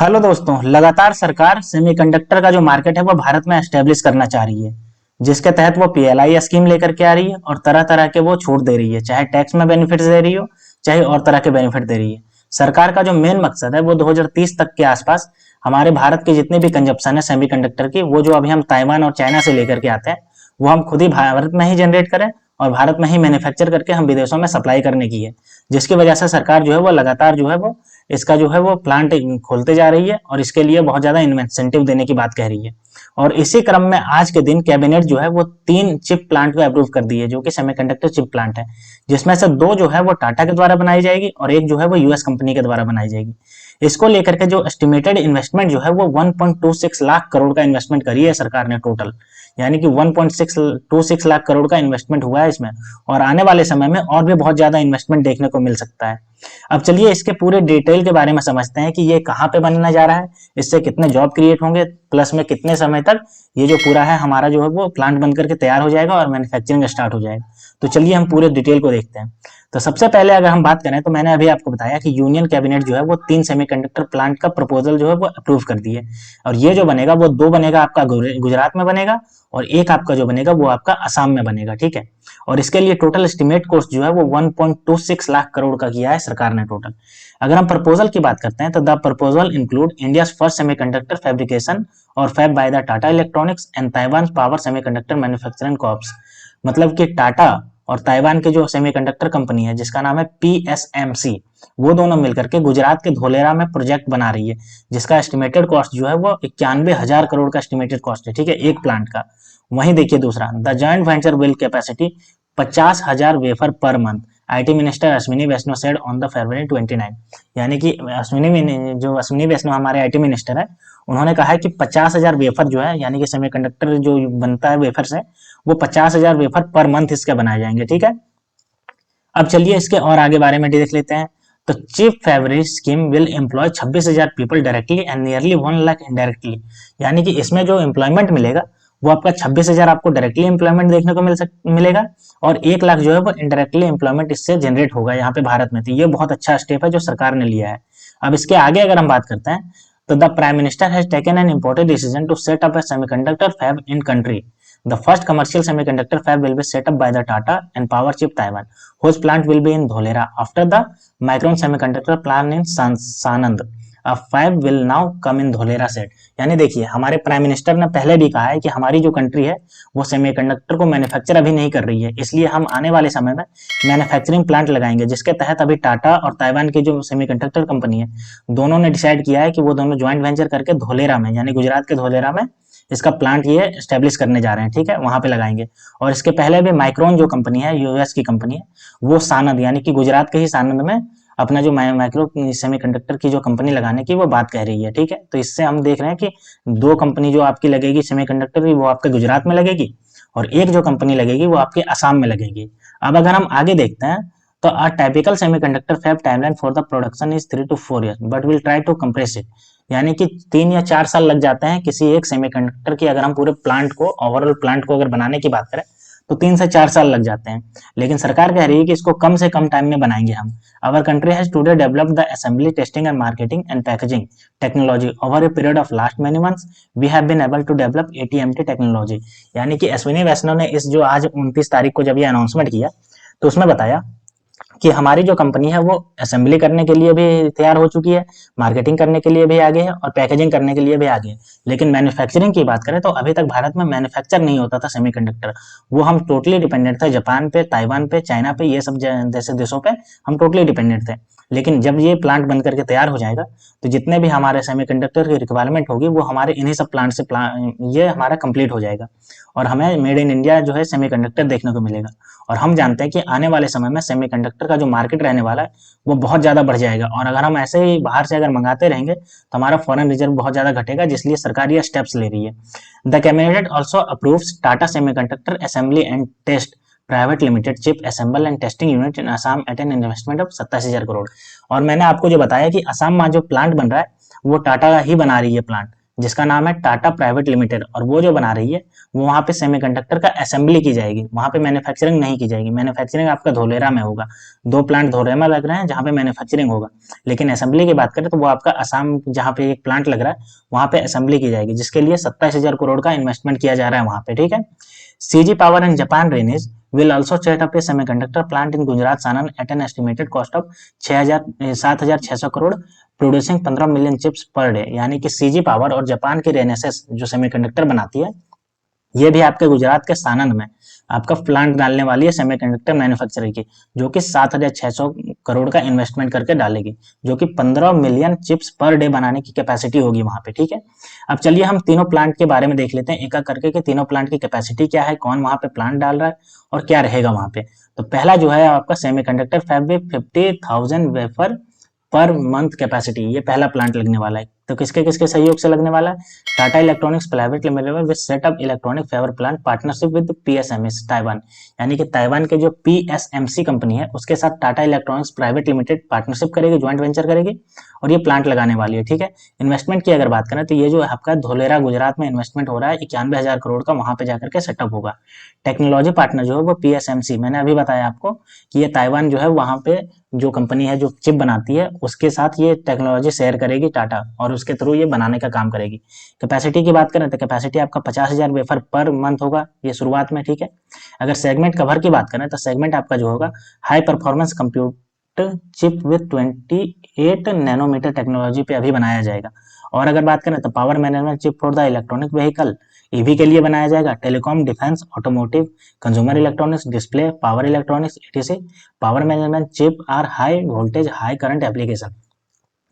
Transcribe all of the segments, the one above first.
Hello दोस्तों, लगातार सरकार सेमीकंडक्टर का जो मार्केट है वो भारत में एस्टेब्लिश करना चाह रही है, जिसके तहत वो पीएलआई स्कीम लेकर के आ रही है और तरह तरह के वो छूट दे रही है, चाहे टैक्स में बेनिफिट्स दे रही हो, चाहे और तरह के बेनिफिट दे रही है। सरकार का जो मेन मकसद है वो 2030 तक के आसपास हमारे भारत की जितनी भी कंजप्शन है सेमीकंडक्टर की, वो जो अभी हम ताइवान और चाइना से लेकर के आते हैं, वो हम खुद ही भारत में ही जनरेट करें और भारत में ही मैन्युफैक्चर करके हम विदेशों में सप्लाई करने की है। जिसकी वजह से सरकार जो है वो लगातार जो है वो इसका जो है वो प्लांट खोलते जा रही है और इसके लिए बहुत ज्यादा इंसेंटिव देने की बात कह रही है। और इसी क्रम में आज के दिन कैबिनेट जो है वो 3 चिप प्लांट को अप्रूव कर दी है, जो कि सेमीकंडक्टर चिप प्लांट है, जिसमें से 2 जो है वो टाटा के द्वारा बनाई जाएगी और एक जो है वो यूएस कंपनी के द्वारा बनाई जाएगी। इसको लेकर के जो एस्टिमेटेड इन्वेस्टमेंट जो है वो 1.26 लाख करोड़ का इन्वेस्टमेंट करी है सरकार ने टोटल, यानी कि 1.626 लाख करोड़ का इन्वेस्टमेंट हुआ है इसमें। और आने वाले समय में और भी बहुत ज्यादा इन्वेस्टमेंट देखने को मिल सकता है। अब चलिए इसके पूरे डिटेल के बारे में समझते हैं कि ये कहाँ पे बनने जा रहा है, इससे कितने जॉब क्रिएट होंगे, प्लस में कितने समय तक ये जो पूरा है हमारा जो है वो प्लांट बन करके तैयार हो जाएगा और मैन्युफैक्चरिंग स्टार्ट हो जाएगा। तो चलिए हम पूरे डिटेल को देखते हैं। तो सबसे पहले अगर हम बात करें तो मैंने अभी आपको बताया कि यूनियन कैबिनेट जो है वो 3 सेमीकंडक्टर प्लांट का प्रपोजल जो है वो अप्रूव कर दिए। और ये जो बनेगा वो 2 बनेगा आपका गुजरात में बनेगा और एक आपका जो बनेगा वो आपका असम में बनेगा, ठीक है। और इसके लिए टोटल एस्टिमेट कॉस्ट जो है वो 1.26 लाख करोड़ का किया है सरकार ने टोटल। अगर हम प्रपोजल की बात करते हैं तो the proposal include India first semiconductor fabrication और fab by the Tata electronics and Taiwan power semiconductor manufacturing corps. मतलब कि टाटा और ताइवान के जो सेमीकंडक्टर कंपनी है जिसका नाम है पीएसएमसी, वो दोनों मिलकर के गुजरात के धोलेरा में प्रोजेक्ट बना रही है, जिसका एस्टिमेटेड कॉस्ट जो है वो 91,000 करोड़ का एस्टिमेटेड कॉस्ट है, ठीक है, एक प्लांट का। वहीं देखिए दूसरा, the joint venture will capacity 50,000 wafer per month, IT minister Ashwini Vaishnaw said on the February 29। यानी कि अश्विनी वैष्णव हमारे आईटी मिनिस्टर है, उन्होंने कहा है कि 50,000 वेफर जो है, यानी कि सेमीकंडक्टर जो बनता है वेफर से, वो 50,000 वेफर पर मंथ इसके बनाए जाएंगे, ठीक है। अब चलिए इसके और आगे बारे में देख लेते हैं। तो chief fabric scheme will employ 26,000 people directly and nearly 1 lakh indirectly. यानी कि इसमें जो एम्प्लॉयमेंट मिलेगा वो आपका 26,000 आपको डायरेक्टली एम्प्लॉयमेंट देखने को मिलेगा और 1 लाख जो है वो इनडायरेक्टली एम्प्लॉयमेंट इससे जनरेट होगा यहाँ पे भारत में। तो ये बहुत अच्छा स्टेप है जो सरकार ने लिया है। अब इसके आगे अगर हम बात करते हैं तो the prime minister has taken an important decision to set up a semiconductor fab in country. The first commercial semiconductor fab will be set up by the Tata and Powerchip Taiwan, whose plant will be in Dholera after the Micron Semiconductor plant in Sanand. A fab will now come in Dholera set. यानी देखिए हमारे prime minister ने पहले भी कहा है कि हमारी जो कंट्री है वो सेमीकंडक्टर को मैन्युफैक्चर अभी नहीं कर रही है, इसलिए हम आने वाले समय में मैन्युफैक्चरिंग प्लांट लगाएंगे, जिसके तहत अभी टाटा और ताइवान की जो सेमीकंडक्टर कंपनी है दोनों ने डिसाइड किया है कि वो दोनों ज्वाइंट वेंचर करके धोलेरा में, यानी गुजरात के धोलेरा में इसका प्लांट ये एस्टेब्लिश करने जा रहे हैं, ठीक है, वहां पे लगाएंगे। और इसके पहले भी माइक्रोन जो कंपनी है, यूएस की कंपनी है, वो सानंद यानी कि गुजरात के ही सानंद में अपना जो माइक्रो सेमीकंडक्टर की जो कंपनी लगाने की वो बात कह रही है, ठीक है। तो इससे हम देख रहे हैं कि 2 कंपनी जो आपकी लगेगी सेमीकंडक्टर की वो आपके गुजरात में लगेगी और एक जो कंपनी लगेगी वो आपके असम में लगेगी। अब अगर हम आगे देखते हैं तो a typical semiconductor fab timeline for the production is 3 to 4 years but we'll try to compress it। यानी कि 3 या 4 साल लग जाते हैं किसी एक सेमीकंडक्टर की, अगर हम पूरे प्लांट को, ओवरऑल प्लांट को अगर बनाने की बात करें तो 3 से 4 साल लग जाते हैं, लेकिन सरकार कह रही है कि इसको कम से कम टाइम में बनाएंगे हम। Our country has today developed the assembly testing and marketing and packaging technology over a period of last many months we have been able to develop ATMT technology. यानी कि अश्विनी वैष्णव ने इस जो आज 29 तारीख को जब ये अनाउंसमेंट किया तो उसमें बताया कि हमारी जो कंपनी है वो असेंबली करने के लिए भी तैयार हो चुकी है, मार्केटिंग करने के लिए भी आगे है और पैकेजिंग करने के लिए भी आगे है। लेकिन मैन्युफैक्चरिंग की बात करें तो अभी तक भारत में मैन्युफैक्चर नहीं होता था सेमीकंडक्टर, वो हम टोटली डिपेंडेंट थे जापान पे, ताइवान पे, चाइना पे, ये सब जैसे देशों पे हम टोटली डिपेंडेंट थे। लेकिन जब ये प्लांट बन करके तैयार हो जाएगा तो जितने भी हमारे सेमीकंडक्टर की रिक्वायरमेंट होगी वो हमारे इन्हीं सब प्लांट से ये हमारा कंप्लीट हो जाएगा और हमें मेड इन इंडिया जो है सेमीकंडक्टर देखने को मिलेगा। और हम जानते हैं कि आने वाले समय में सेमीकंडक्टर का जो मार्केट रहने वाला है वो बहुत ज्यादा बढ़ जाएगा और अगर हम ऐसे ही बाहर से अगर मंगाते रहेंगे तो हमारा फॉरेन रिजर्व बहुत ज्यादा घटेगा, जिसलिए सरकार ये स्टेप्स ले रही है। The cabinet also approves Tata semiconductor assembly and test private limited chip assemble and testing unit in Assam at an investment of 27,000 crore. और मैंने आपको जो बताया कि असम में जो प्लांट बन रहा है वो टाटा ही बना रही है प्लांट, जिसका नाम है टाटा प्राइवेट लिमिटेड, और वो जो बना रही है वो वहाँ पे सेमीकंडक्टर का असेंबली की जाएगी, वहाँ पे मैन्युफैक्चरिंग नहीं की जाएगी। मैन्युफैक्चरिंग आपका धोलेरा में होगा, 2 प्लांट धोलेरा में लग रहे हैं जहाँ पे मैन्युफैक्चरिंग होगा, लेकिन असेंबली की बात करें तो वो आपका असम जहाँ पे एक प्लांट लग रहा है वहाँ पे असेंबली की जाएगी, जिसके लिए 27,000 करोड़ का इन्वेस्टमेंट किया जा रहा है वहाँ पे, ठीक है। CG Power and Japan Railways will also set up a semiconductor plant in Gujarat Sanand at an estimated cost of 7,600 crore, producing 15 million chips per day. यानी कि सीजी पावर और जापान की रेनेसेस जो सेमीकंडक्टर बनाती है, ये भी आपके गुजरात के सानंद में आपका प्लांट डालने वाली है सेमीकंडक्टर मैन्युफैक्चरिंग की, जो कि 7,600 करोड़ का इन्वेस्टमेंट करके डालेगी, जो कि 15 मिलियन चिप्स पर डे बनाने की कैपेसिटी होगी वहां पे, ठीक है। अब चलिए हम तीनों प्लांट के बारे में देख लेते हैं एक एक करके कि तीनों प्लांट की कैपेसिटी क्या है, कौन वहां पे प्लांट डाल रहा है और क्या रहेगा वहां पे। तो पहला जो है आपका सेमीकंडक्टर फैब में 50,000 वेफर पर मंथ कैपेसिटी, ये पहला प्लांट लगने वाला है। तो किसके किसके सहयोग से लगने वाला है? Tata electronics private limited with setup electronic favour plant partnership with PSMC Taiwan, यानी कि ताइवान के जो पीएसएमसी कंपनी है उसके साथ Tata electronics private limited partnership करेगी, ज्वाइंट वेंचर करेगी और ये प्लांट लगाने वाली है, ठीक है। इन्वेस्टमेंट की अगर बात करें तो ये जो आपका धोलेरा गुजरात में इन्वेस्टमेंट हो रहा है 91,000 करोड़ का, वहां पे जाकर के सेटअप होगा। टेक्नोलॉजी पार्टनर जो है वो पीएसएमसी, मैंने अभी बताया आपको कि ये ताइवान जो है वहां पे जो कंपनी है जो चिप बनाती है उसके साथ ये टेक्नोलॉजी शेयर करेगी टाटा, और उसके थ्रू ये बनाने का काम करेगी। कैपेसिटी की बात करें तो कैपेसिटी आपका 50,000 वेफर पर मंथ होगा ये शुरुआत में, ठीक है। अगर सेगमेंट कवर की बात करें तो सेगमेंट आपका जो होगा high performance computer chip with 28 nanometre technology पे अभी बनाया जाएगा। और अगर बात करें तो power management chip for the electronic vehicle, EV के लिए बनाया जाएगा। Telecom, defence, automotive, consumer electronics, display, power electronics etc। Power management chip are high voltage high current application,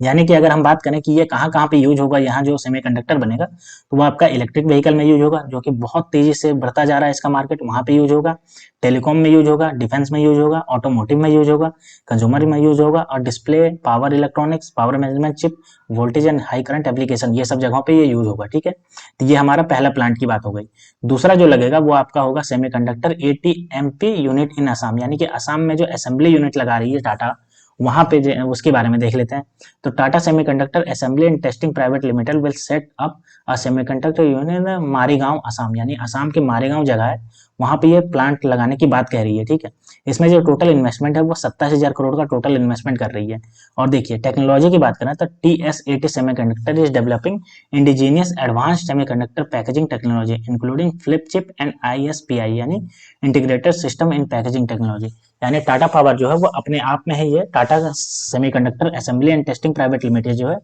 यानी कि अगर हम बात करें कि ये कहाँ कहाँ पे यूज होगा, यहाँ जो सेमीकंडक्टर बनेगा तो वो आपका इलेक्ट्रिक व्हीकल में यूज होगा, जो कि बहुत तेजी से बढ़ता जा रहा है इसका मार्केट, वहाँ पे यूज होगा। टेलीकॉम में यूज होगा, डिफेंस में यूज होगा, ऑटोमोटिव में यूज होगा, कंज्यूमर में यूज होगा, और display, power electronics, power management chip, voltage and high current application, ये सब जगहों पे ये यूज होगा, ठीक है। तो ये हमारा पहला प्लांट की बात हो गई। दूसरा जो लगेगा वो आपका होगा semiconductor ATMP unit in Assam, यानी कि असम में जो असेंबली यूनिट लगा रही है टाटा, वहां पे उसके बारे में देख लेते हैं। तो Tata semiconductor assembly and testing private limited will set up a semiconductor unit in Morigaon Assam, यानी असम के मारीगांव जगह है, वहां पे ये प्लांट लगाने की बात कह रही है, ठीक है। इसमें जो टोटल इन्वेस्टमेंट है वो 27,000 करोड़ का टोटल इन्वेस्टमेंट कर रही है। और देखिए टेक्नोलॉजी की बात करें तो TS80 semiconductor is developing indigenous advanced semiconductor packaging technology including flip chip and ISPI, यानी integrated system in packaging technology. यानी टाटा पावर जो है वो अपने आप में है, ये Tata semiconductor assembly and testing private limited जो है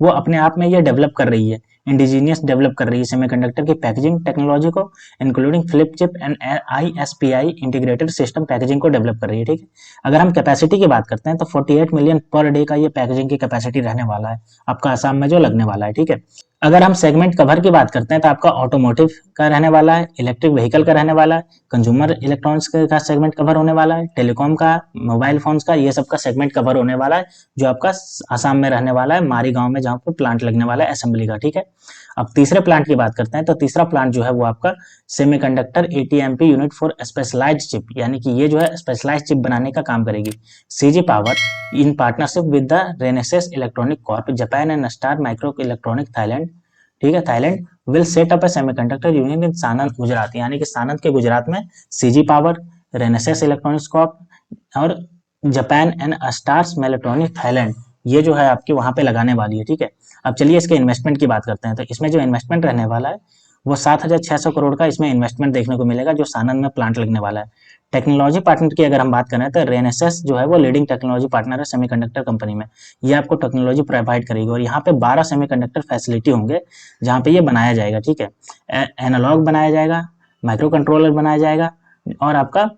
वो अपने आप में ये डेवलप कर रही है, इंडिजीनियस डेवलप कर रही है सेमीकंडक्टर की पैकेजिंग टेक्नोलॉजी को, including flip chip and ISPI integrated system packaging को डेवलप कर रही है, ठीक है। अगर हम कैपेसिटी की बात करते हैं तो 48 मिलियन पर डे का ये पैकेजिंग की कैपेसिटी रहने वाला है आपका असम में जो लगने वाला है, ठीक है। अगर हम सेगमेंट कवर की बात करते हैं तो आपका ऑटोमोटिव का रहने वाला है, इलेक्ट्रिक व्हीकल का रहने वाला है, कंज्यूमर इलेक्ट्रॉनिक्स का सेगमेंट कवर होने वाला है, टेलीकॉम का, मोबाइल फोन्स का, ये सब का सेगमेंट कवर होने वाला है, जो आपका आसाम में रहने वाला है मारीगांव में, जहाँ पे प्लांट लगने वाला है असेंबली का, ठीक है। अब तीसरे प्लांट की बात करते हैं तो तीसरा प्लांट जो है वो आपका semiconductor ATMP unit for specialised chip, यानी कि ये जो है स्पेशलाइज्ड चिप बनाने का काम करेगी। CG power in partnership with the Renesas electronic corp Japan and star micro electronic Thailand, ठीक है, Thailand will set up a semiconductor unit in Sanand Gujarat, यानी कि सानंद के गुजरात में CG power, Renesas electronics corp और Japan and stars electronic Thailand, ये जो है आपके वहां पे लगाने वाली है, ठीक है। अब चलिए इसके इन्वेस्टमेंट की बात करते हैं। तो इसमें जो इन्वेस्टमेंट रहने वाला है वो 7,600 करोड़ का इसमें इन्वेस्टमेंट देखने को मिलेगा, जो सानंद में प्लांट लगने वाला है। टेक्नोलॉजी पार्टनर की अगर हम बात करें तो रेनेसेस जो है वो लीडिंग टेक्नोलॉजी पार्टनर है सेमीकंडक्टर कंपनी में, ये आपको टेक्नोलॉजी प्रोवाइड करेगी, और यहाँ पे 12 सेमीकंडक्टर फैसिलिटी होंगे जहाँ पे ये बनाया जाएगा, ठीक है। एनालॉग बनाया जाएगा, माइक्रो कंट्रोलर बनाया जाएगा, और आपका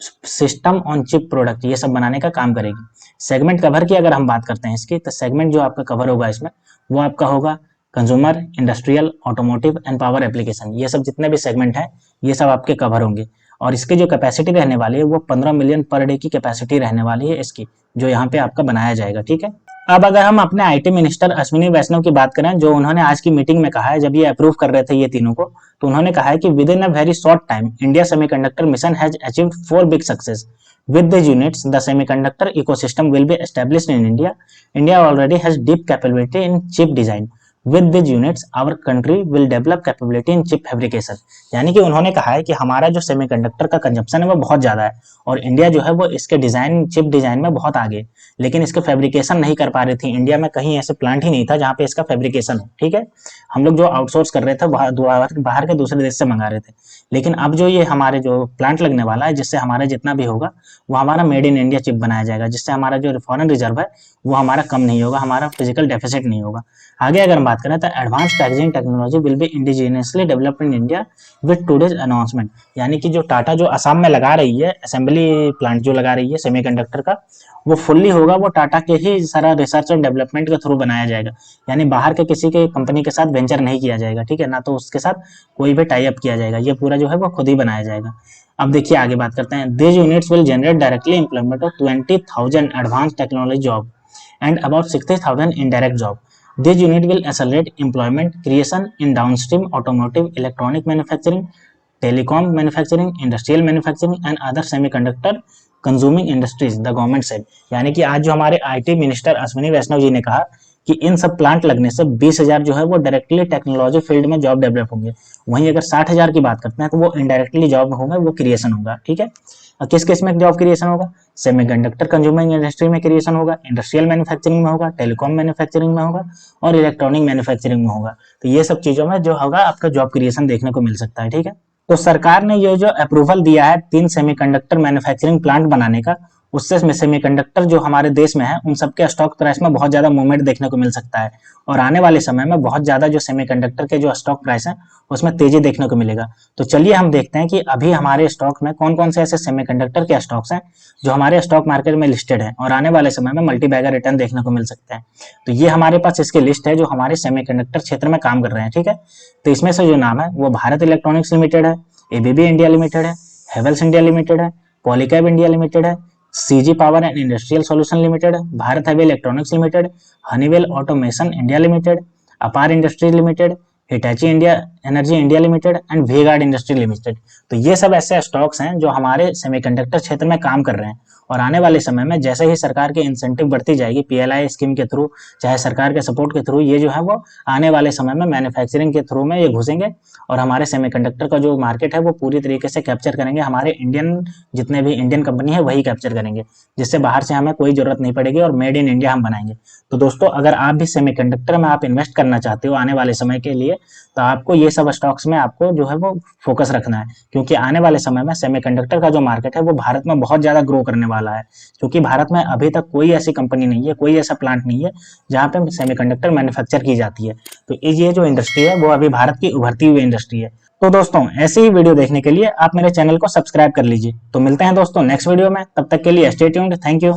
सिस्टम ऑन चिप प्रोडक्ट, ये सब बनाने का काम करेगी। सेगमेंट कवर की अगर हम बात करते हैं इसकी, तो सेगमेंट जो आपका कवर होगा इसमें वो आपका होगा consumer, industrial, automotive and power application, ये सब जितने भी सेगमेंट हैं ये सब आपके कवर होंगे। और इसकी जो कैपेसिटी रहने वाली है वो 15 मिलियन पर डे की कैपेसिटी रहने वाली है इसकी, जो यहाँ पे आपका बनाया जाएगा, ठीक है। अब अगर हम अपने IT मिनिस्टर अश्विनी वैष्णव की बात करें, जो उन्होंने आज की मीटिंग में कहा है जब ये अप्रूव कर रहे थे ये तीनों को, तो उन्होंने कहा है कि with in a very short time India semiconductor mission has achieved 4 big success with these units the semiconductor ecosystem will be established in India. India already has deep capability in chip design, with this units our country will develop capability in chip fabrication. यानी कि उन्होंने कहा है कि हमारा जो semiconductor का consumption है वो बहुत ज्यादा है और इंडिया जो है वो इसके डिजाइन चिप डिजाइन में बहुत आगे है, लेकिन इसके फैब्रिकेशन नहीं कर पा रही थी। इंडिया में कहीं ऐसे प्लांट ही नहीं था जहाँ पे इसका फैब्रिकेशन हो। ठीक है, हम लोग जो आउटसोर्स कर रहे थे बाहर के दूसरे देश से मंगा रहे थे, लेकिन अब जो ये हमारे जो प्लांट लगने वाला है, जिससे हमारा जितना भी होगा वो हमारा मेड इन इंडिया चिप बनाया जाएगा, जिससे हमारा जो फॉरेन रिजर्व है वो हमारा कम नहीं होगा, हमारा फिजिकल डेफिसिट नहीं होगा। आगे अगर हम बात करें तो advance packaging technology will be indigenously developed in India with today's announcement. यानी कि जो टाटा जो असम में लगा रही है असेंबली प्लांट जो लगा रही है सेमीकंडक्टर का, वो फुल्ली होगा, वो टाटा के ही सारा रिसर्च और डेवलपमेंट के थ्रू बनाया जाएगा। यानी बाहर के किसी के कंपनी के साथ वेंचर नहीं किया जाएगा, ठीक है ना, तो उसके साथ कोई भी टाई अप किया जाएगा, ये पूरा जो है वो खुद ही बनाया जाएगा। अब देखिए आगे बात करते हैं। This units will generate directly employment of 20,000 advance technology job and about 60,000 indirect job. This unit will accelerate employment creation in downstream automotive, electronic manufacturing, telecom manufacturing, industrial manufacturing and other semiconductor consuming industries, the government said। यानी कि आज जो हमारे IT minister Ashwini वैष्णव जी ने कहा कि इन सब plant लगने से 20,000 जो है वो डायरेक्टली टेक्नोलॉजी फील्ड में जॉब डेवलप होंगे। वहीं अगर 60,000 की बात करते हैं तो वो इनडायरेक्टली जॉब होंगे, वो क्रिएशन होगा। ठीक है, किस किस में जॉब क्रिएशन होगा? सेमीकंडक्टर कंज्यूमिंग इंडस्ट्री में क्रिएशन होगा, इंडस्ट्रियल मैन्युफैक्चरिंग में होगा, टेलीकॉम मैन्युफैक्चरिंग में होगा और इलेक्ट्रॉनिक मैन्युफैक्चरिंग में होगा। तो ये सब चीजों में जो होगा आपका जॉब क्रिएशन देखने को मिल सकता है। ठीक है, तो सरकार ने ये जो अप्रूवल दिया है 3 सेमीकंडक्टर मैन्युफैक्चरिंग प्लांट बनाने का, उससे सेमीकंडक्टर जो हमारे देश में है उन सबके स्टॉक प्राइस में बहुत ज्यादा मूवमेंट देखने को मिल सकता है और आने वाले समय में बहुत ज्यादा जो सेमीकंडक्टर के जो स्टॉक प्राइस है उसमें तेजी देखने को मिलेगा। तो चलिए हम देखते हैं कि अभी हमारे स्टॉक में कौन कौन से ऐसे सेमीकंडक्टर के स्टॉक्स हैं जो हमारे स्टॉक मार्केट में लिस्टेड है और आने वाले समय में मल्टी बैगर रिटर्न देखने को मिल सकते हैं। तो ये हमारे पास इसकी लिस्ट है जो हमारे सेमीकंडक्टर क्षेत्र में काम कर रहे हैं। ठीक है, तो इसमें से जो नाम है वो भारत इलेक्ट्रॉनिक्स लिमिटेड है, एबीबी इंडिया लिमिटेड है, हेवेल्स इंडिया लिमिटेड है, पॉलीकैब इंडिया लिमिटेड है, CG power and industrial solution limited, Bharat heavy electronics limited, Honeywell automation India limited, Apar industries limited, Hitachi India energy India limited and V-Guard industry limited. तो ये सब ऐसे stocks हैं जो हमारे सेमीकंडक्टर क्षेत्र में काम कर रहे हैं और आने वाले समय में जैसे ही सरकार की इंसेंटिव बढ़ती जाएगी पीएलआई स्कीम के थ्रू, चाहे सरकार के सपोर्ट के थ्रू, ये जो है वो आने वाले समय में मैन्युफैक्चरिंग के थ्रू में ये घुसेंगे और हमारे सेमीकंडक्टर का जो मार्केट है वो पूरी तरीके से कैप्चर करेंगे। हमारे इंडियन जितने भी इंडियन कंपनी है वही कैप्चर करेंगे, जिससे बाहर से हमें कोई जरूरत नहीं पड़ेगी और मेड इन इंडिया हम बनाएंगे। तो दोस्तों अगर आप भी सेमीकंडक्टर में आप इन्वेस्ट करना चाहते हो आने वाले समय के लिए, तो आपको ये सब स्टॉक्स में आपको जो है वो फोकस रखना है, क्योंकि आने वाले समय में सेमीकंडक्टर का जो मार्केट है वो भारत में बहुत ज्यादा ग्रो करने वाला है। क्योंकि भारत में अभी तक कोई ऐसी कंपनी नहीं है, कोई ऐसा प्लांट नहीं है जहाँ पे सेमीकंडक्टर मैन्युफैक्चर की जाती है। तो ये जो इंडस्ट्री है वो अभी भारत की उभरती हुई इंडस्ट्री है। तो दोस्तों ऐसे ही वीडियो देखने के लिए आप मेरे चैनल को सब्सक्राइब कर लीजिए। तो मिलते हैं दोस्तों नेक्स्ट वीडियो में, तब तक के लिए स्टे ट्यून्ड। Thank you.